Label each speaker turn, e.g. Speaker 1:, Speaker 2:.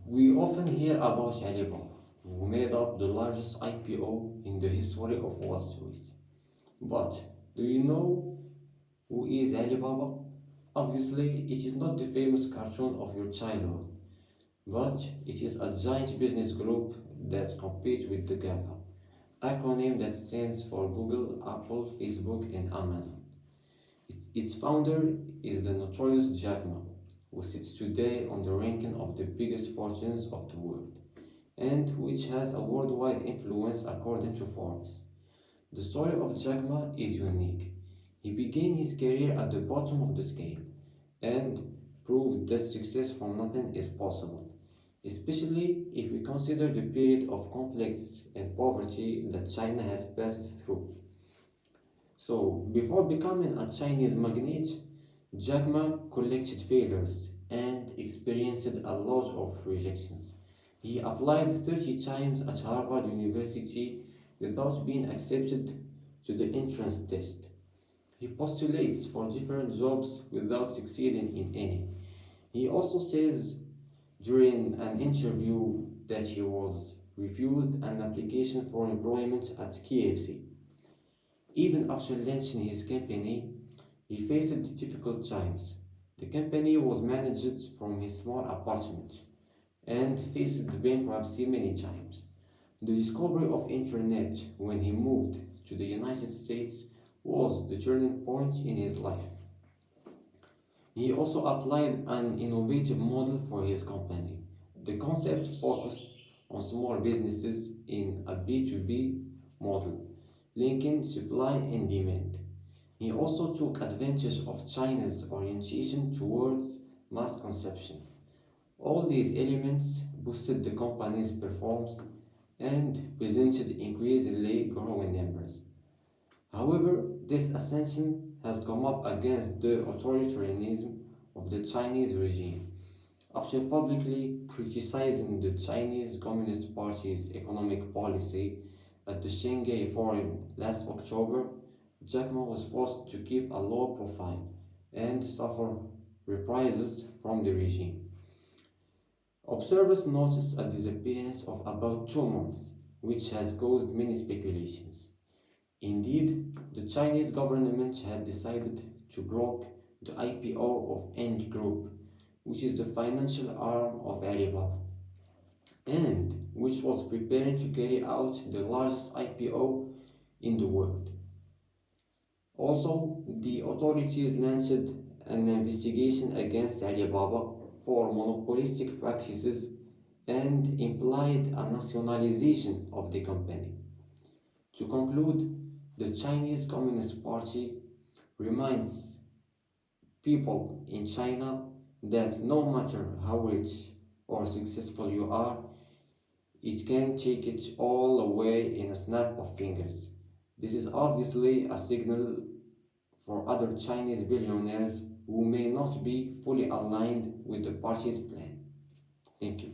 Speaker 1: We often hear about Alibaba, who made up the largest IPO in the history of Wall Street. But do you know who is Alibaba? Obviously, it is not the famous cartoon of your childhood, but it is a giant business group that competes with the GAFA, acronym that stands for Google, Apple, Facebook, and Amazon. Its founder is the notorious Jack Ma, who sits today on the ranking of the biggest fortunes of the world, and which has a worldwide influence according to Forbes. The story of Jack Ma is unique. He began his career at the bottom of the scale and proved that success from nothing is possible, especially if we consider the period of conflicts and poverty that China has passed through. So, before becoming a Chinese magnate, Jack Ma collected failures and experienced a lot of rejections. He applied 30 times at Harvard University without being accepted to the entrance test. He postulates for different jobs without succeeding in any. He also says during an interview that he was refused an application for employment at KFC. Even after launching his company, he faced difficult times. The company was managed from his small apartment and faced bankruptcy many times. The discovery of internet when he moved to the United States was the turning point in his life. He also applied an innovative model for his company. The concept focused on small businesses in a B2B model, linking supply and demand. He also took advantage of China's orientation towards mass consumption. All these elements boosted the company's performance and presented increasingly growing numbers. However, this ascension has come up against the authoritarianism of the Chinese regime. After publicly criticizing the Chinese Communist Party's economic policy at the Shanghai Forum last October, Jack Ma was forced to keep a low profile and suffer reprisals from the regime. Observers noticed a disappearance of about 2 months, which has caused many speculations. Indeed, the Chinese government had decided to block the IPO of Ant Group, which is the financial arm of Alibaba, and which was preparing to carry out the largest IPO in the world. Also, the authorities launched an investigation against Alibaba for monopolistic practices and implied a nationalization of the company. To conclude, the Chinese Communist Party reminds people in China that no matter how rich or successful you are, it can take it all away in a snap of fingers. This is obviously a signal for other Chinese billionaires who may not be fully aligned with the party's plan. Thank you.